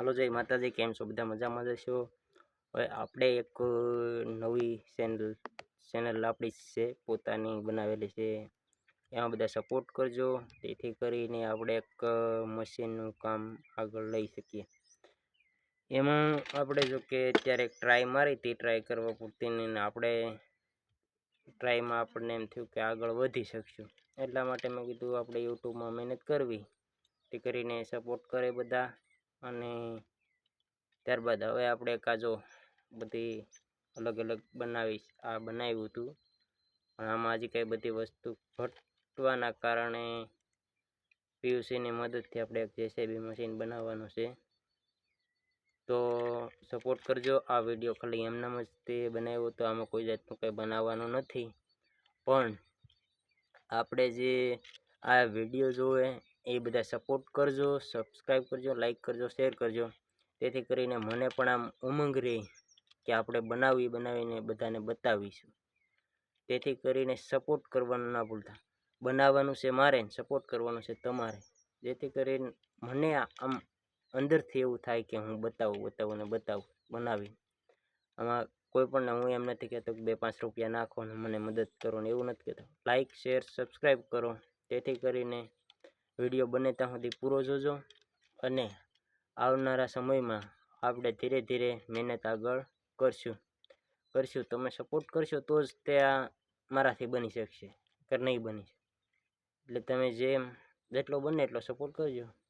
હાલો જય માતાજી, કેમ છો બધા? મજામાં જ છો? હવે આપણે એક નવી ચેનલ આપણી છે, પોતાની બનાવેલી છે. એમાં બધા સપોર્ટ કરજો, જેથી કરીને આપણે એક મશીનનું કામ આગળ લઈ શકીએ. એમાં આપણે જો કે અત્યારે ટ્રાય મારી હતી, ટ્રાય કરવા પૂરતી ને આપણે ટ્રાયમાં આપણને એમ થયું કે આગળ વધી શકશું. એટલા માટે મેં કીધું આપણે યુટ્યુબમાં મહેનત કરવી, તે કરીને સપોર્ટ કરે બધા. અને ત્યારબાદ હવે આપણે કાજો બધી અલગ અલગ બનાવ્યું હતું, પણ આમાં હજી કઈ બધી વસ્તુ ઘટવાના કારણે પીયુસીની મદદથી આપણે એક જેસીબી મશીન બનાવવાનું છે. તો સપોર્ટ કરજો. આ વિડીયો ખાલી એમનામ જ તે બનાવ્યો તો, આમાં કોઈ જાતનું કંઈ બનાવવાનું નથી. પણ આપણે જે આ વિડીયો જોવે એ બધા સપોર્ટ કરજો, સબસ્ક્રાઈબ કરજો, લાઈક કરજો, શેર કરજો, તેથી કરીને મને પણ આમ ઉમંગ રહે કે આપણે બનાવીને બધાને બતાવીશું. તેથી કરીને સપોર્ટ કરવાનું ના ભૂલતા. બનાવવાનું છે મારે, સપોર્ટ કરવાનો છે તમારે, જેથી કરીને મને આમ અંદરથી એવું થાય કે હું બતાવું બનાવી. આમાં કોઈ પણ હું એમ નથી કહેતો કે 2-5 રૂપિયા નાખો ને મને મદદ કરો ને, એવું નથી કહેતો. લાઈક શેર સબસ્ક્રાઈબ કરો, તેથી કરીને વિડીયો બને ત્યાં સુધી પૂરો જોજો. અને આવનારા સમયમાં આપણે ધીરે ધીરે મહેનત આગળ કરશું. તમે સપોર્ટ કરશો તો જ તે આ મારાથી બની શકશે, કે નહીં બની શકે. એટલે તમે જેટલો બને એટલો સપોર્ટ કરજો.